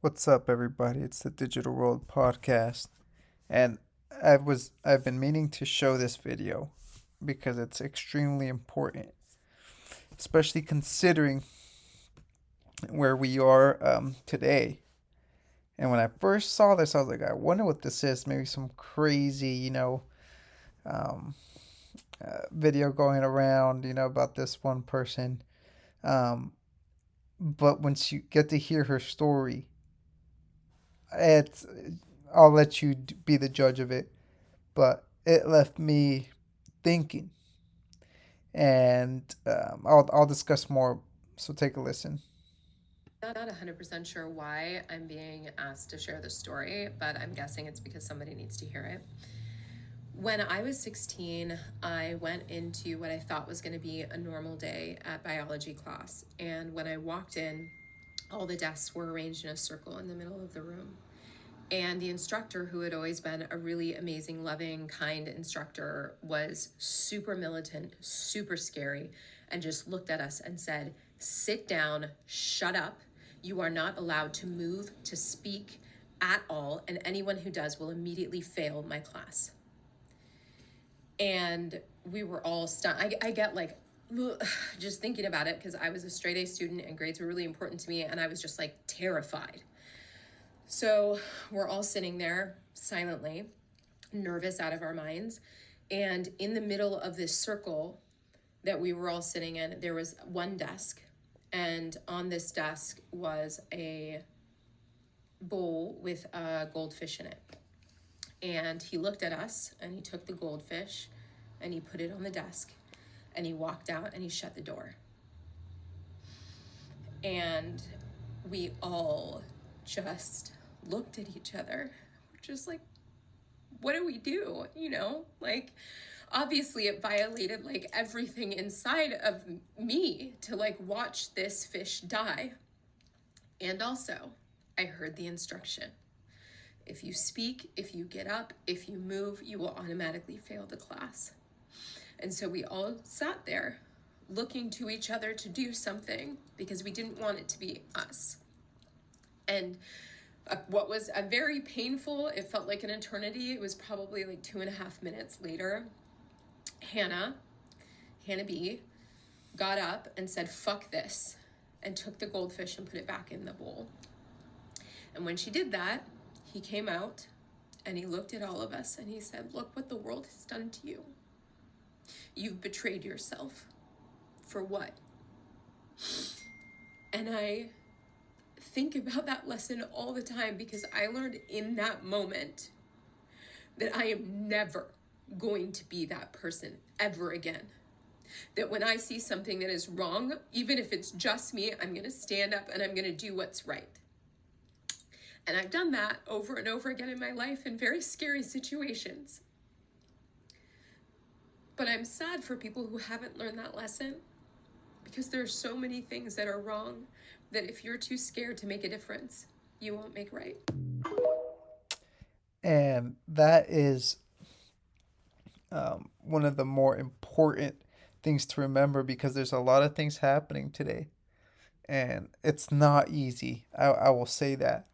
What's up, everybody? It's the Digital World Podcast, and I've been meaning to show this video because it's extremely important, especially considering where we are today. And when I first saw this, I was like, I wonder what this is. Maybe some crazy, um, video going around, about this one person. Um, but once you get to hear her story, it's I'll let you be the judge of it. But it left me thinking, and I'll discuss more. So take a listen. Not 100% sure why I'm being asked to share this story, but I'm guessing it's because somebody needs to hear it. When I was 16, I went into what I thought was going to be a normal day at biology class. And when I walked in, all the desks were arranged in a circle in the middle of the room. And the instructor, who had always been a really amazing, loving, kind instructor, was super militant, super scary, and just looked at us and said, "Sit down, shut up. You are not allowed to move, to speak at all, and anyone who does will immediately fail my class." And we were all stunned. I get like, just thinking about it, because I was a straight A student and grades were really important to me, and I was just like terrified. So we're all sitting there silently, nervous out of our minds. And in the middle of this circle that we were all sitting in, there was one desk. And on this desk was a bowl with a goldfish in it. And he looked at us and he took the goldfish and he put it on the desk and he walked out and he shut the door. And we all just looked at each other, just like, what do we do? Like, obviously it violated like everything inside of me to like watch this fish die. And also, I heard the instruction: if you speak, if you get up, if you move, you will automatically fail the class. And so we all sat there looking to each other to do something because we didn't want it to be us. And what was a very painful, it felt like an eternity. It was probably like 2.5 minutes later. Hannah, Hannah B, got up and said, "Fuck this," and took the goldfish and put it back in the bowl. And when she did that, he came out and he looked at all of us and he said, "Look what the world has done to you. You've betrayed yourself. For what?" And I think about that lesson all the time because I learned in that moment that I am never going to be that person ever again. That when I see something that is wrong, even if it's just me, I'm going to stand up and I'm going to do what's right. And I've done that over and over again in my life in very scary situations. But I'm sad for people who haven't learned that lesson, because there are so many things that are wrong that if you're too scared to make a difference, you won't make right. And that is one of the more important things to remember because there's a lot of things happening today, and it's not easy. I will say that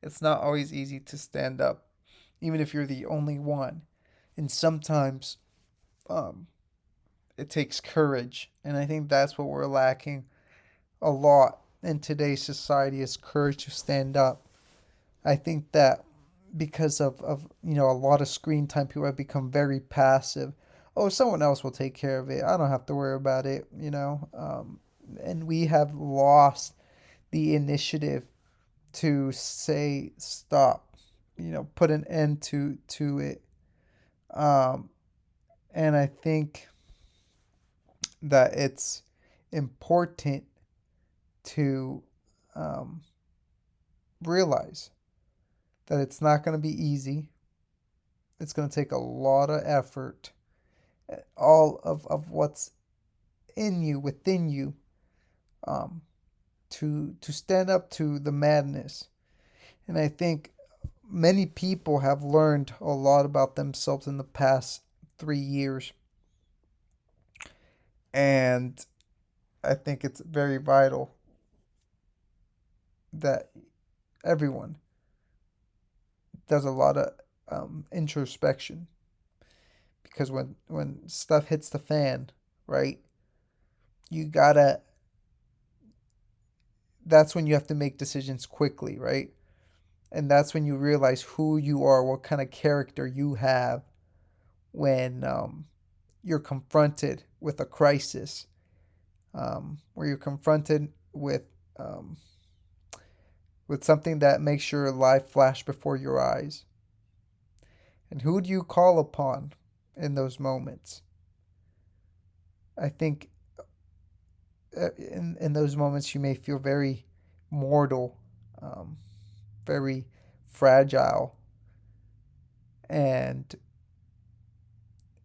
it's not always easy to stand up, even if you're the only one. And sometimes um, it takes courage, and I think that's what we're lacking a lot in today's society is courage to stand up. I think that because of a lot of screen time, people have become very passive. Oh, someone else will take care of it. I don't have to worry about it. And we have lost the initiative to say stop, put an end to it. Um, and I think that it's important to um, realize that it's not going to be easy. It's going to take a lot of effort, all of what's in you, within you, um, to stand up to the madness. And I think many people have learned a lot about themselves in the past 3 years. And I think it's very vital that everyone does a lot of introspection, because when stuff hits the fan, right? You gotta. That's when you have to make decisions quickly, right? And that's when you realize who you are, what kind of character you have when you're confronted with a crisis, where you're confronted um, with something that makes your life flash before your eyes. And who do you call upon in those moments? I think in those moments you may feel very mortal, um, very fragile, and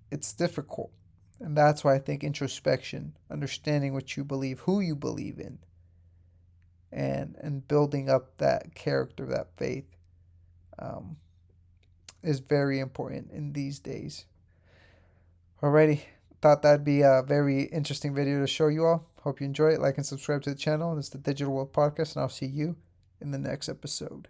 it's difficult. And that's why I think introspection, understanding what you believe, who you believe in, and building up that character, that faith, um, is very important in these days. Alrighty, thought that'd be a very interesting video to show you all. Hope you enjoy it. Like and subscribe to the channel. This is the Digital World Podcast, and I'll see you in the next episode.